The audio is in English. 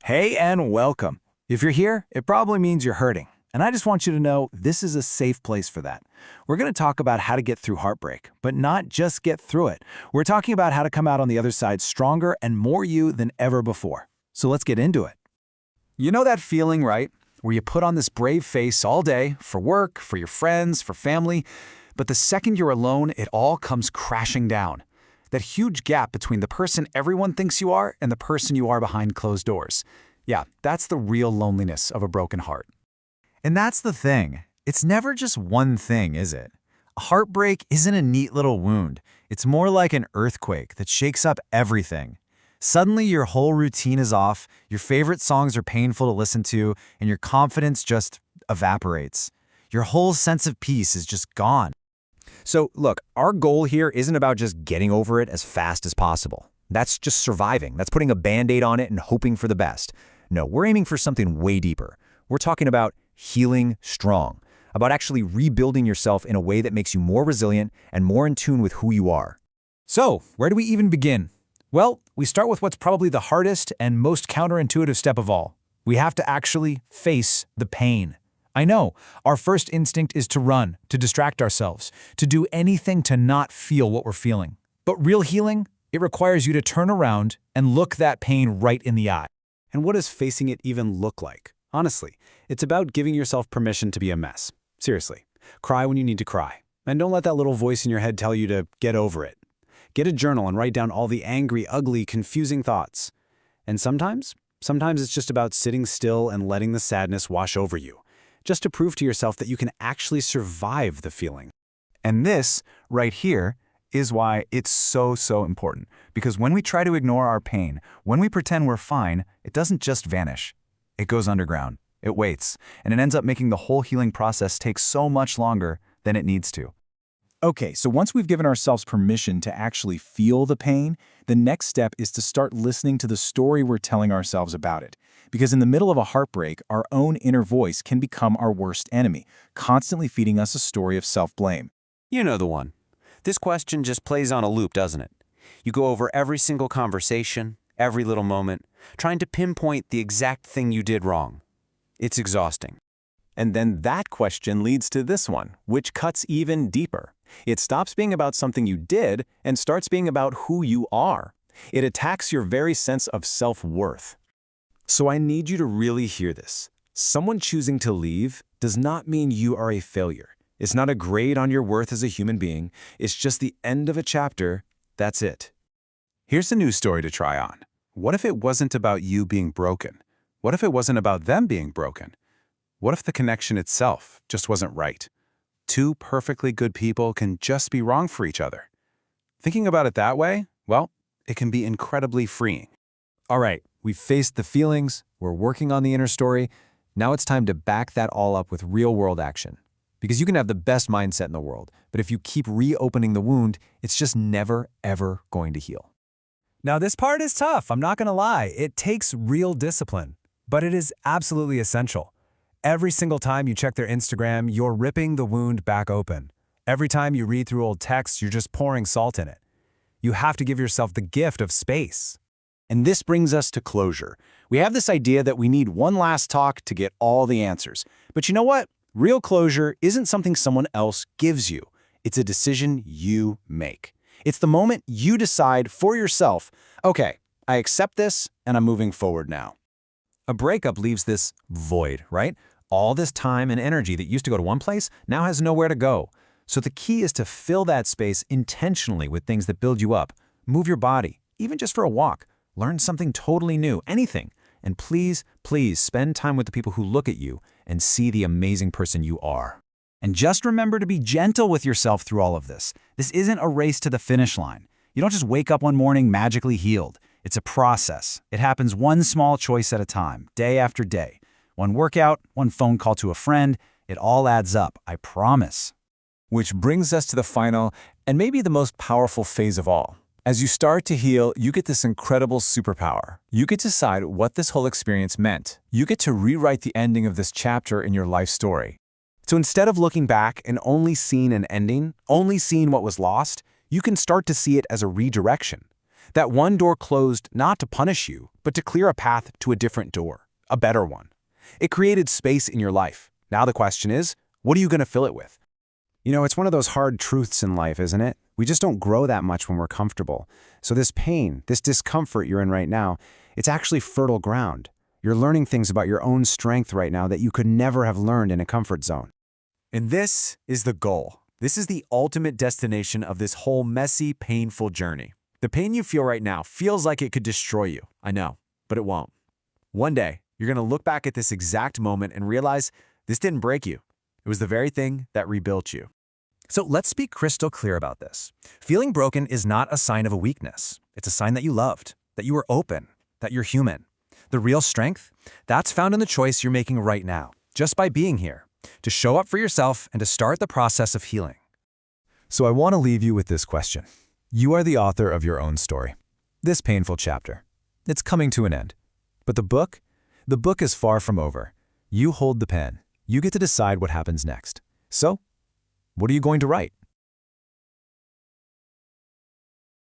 Hey and welcome. If you're here, it probably means you're hurting. And I just want you to know this is a safe place for that. We're going to talk about how to get through heartbreak, but not just get through it. We're talking about how to come out on the other side stronger and more you than ever before. So let's get into it. You know that feeling, right? Where you put on this brave face all day for work, for your friends, for family, but the second you're alone, it all comes crashing down. That huge gap between the person everyone thinks you are and the person you are behind closed doors. Yeah, that's the real loneliness of a broken heart. And that's the thing. It's never just one thing, is it? A heartbreak isn't a neat little wound. It's more like an earthquake that shakes up everything. Suddenly, your whole routine is off, your favorite songs are painful to listen to, and your confidence just evaporates. Your whole sense of peace is just gone. So look, our goal here isn't about just getting over it as fast as possible. That's just surviving. That's putting a Band-Aid on it and hoping for the best. No, we're aiming for something way deeper. We're talking about healing strong, about actually rebuilding yourself in a way that makes you more resilient and more in tune with who you are. So, where do we even begin? Well, we start with what's probably the hardest and most counterintuitive step of all. We have to actually face the pain. I know, our first instinct is to run, to distract ourselves, to do anything to not feel what we're feeling. But real healing, it requires you to turn around and look that pain right in the eye. And what does facing it even look like? Honestly, it's about giving yourself permission to be a mess. Seriously, cry when you need to cry. And don't let that little voice in your head tell you to get over it. Get a journal and write down all the angry, ugly, confusing thoughts. And sometimes it's just about sitting still and letting the sadness wash over you, just to prove to yourself that you can actually survive the feeling. And this, right here, is why it's so important. Because when we try to ignore our pain, when we pretend we're fine, it doesn't just vanish. It goes underground. It waits. And it ends up making the whole healing process take so much longer than it needs to. Okay, so once we've given ourselves permission to actually feel the pain, the next step is to start listening to the story we're telling ourselves about it. Because in the middle of a heartbreak, our own inner voice can become our worst enemy, constantly feeding us a story of self-blame. You know the one. This question just plays on a loop, doesn't it? You go over every single conversation, every little moment, trying to pinpoint the exact thing you did wrong. It's exhausting. And then that question leads to this one, which cuts even deeper. It stops being about something you did and starts being about who you are. It attacks your very sense of self-worth. So I need you to really hear this. Someone choosing to leave does not mean you are a failure. It's not a grade on your worth as a human being. It's just the end of a chapter. That's it. Here's a new story to try on. What if it wasn't about you being broken? What if it wasn't about them being broken? What if the connection itself just wasn't right? Two perfectly good people can just be wrong for each other. Thinking about it that way, well, it can be incredibly freeing. All right, we've faced the feelings, we're working on the inner story. Now it's time to back that all up with real-world action. Because you can have the best mindset in the world, but if you keep reopening the wound, it's just never, ever going to heal. Now this part is tough, I'm not gonna lie. It takes real discipline, but it is absolutely essential. Every single time you check their Instagram, you're ripping the wound back open. Every time you read through old texts, you're just pouring salt in it. You have to give yourself the gift of space. And this brings us to closure. We have this idea that we need one last talk to get all the answers. But you know what? Real closure isn't something someone else gives you. It's a decision you make. It's the moment you decide for yourself, okay, I accept this and I'm moving forward now. A breakup leaves this void, right? All this time and energy that used to go to one place now has nowhere to go. So the key is to fill that space intentionally with things that build you up. Move your body, even just for a walk. Learn something totally new, anything. And please, please spend time with the people who look at you and see the amazing person you are. And just remember to be gentle with yourself through all of this. This isn't a race to the finish line. You don't just wake up one morning magically healed. It's a process. It happens one small choice at a time, day after day. One workout, one phone call to a friend, it all adds up, I promise. Which brings us to the final and maybe the most powerful phase of all. As you start to heal, you get this incredible superpower. You get to decide what this whole experience meant. You get to rewrite the ending of this chapter in your life story. So instead of looking back and only seeing an ending, only seeing what was lost, you can start to see it as a redirection. That one door closed not to punish you, but to clear a path to a different door, a better one. It created space in your life. Now the question is, what are you going to fill it with? You know, it's one of those hard truths in life, isn't it? We just don't grow that much when we're comfortable. So this pain, this discomfort you're in right now, it's actually fertile ground. You're learning things about your own strength right now that you could never have learned in a comfort zone. And this is the goal. This is the ultimate destination of this whole messy, painful journey. The pain you feel right now feels like it could destroy you. I know, but it won't. One day, you're going to look back at this exact moment and realize this didn't break you. It was the very thing that rebuilt you. So let's be crystal clear about this. Feeling broken is not a sign of a weakness. It's a sign that you loved, that you were open, that you're human. The real strength, that's found in the choice you're making right now, just by being here, to show up for yourself and to start the process of healing. So I want to leave you with this question. You are the author of your own story. This painful chapter. It's coming to an end. But the book is far from over. You hold the pen. You get to decide what happens next. So, what are you going to write?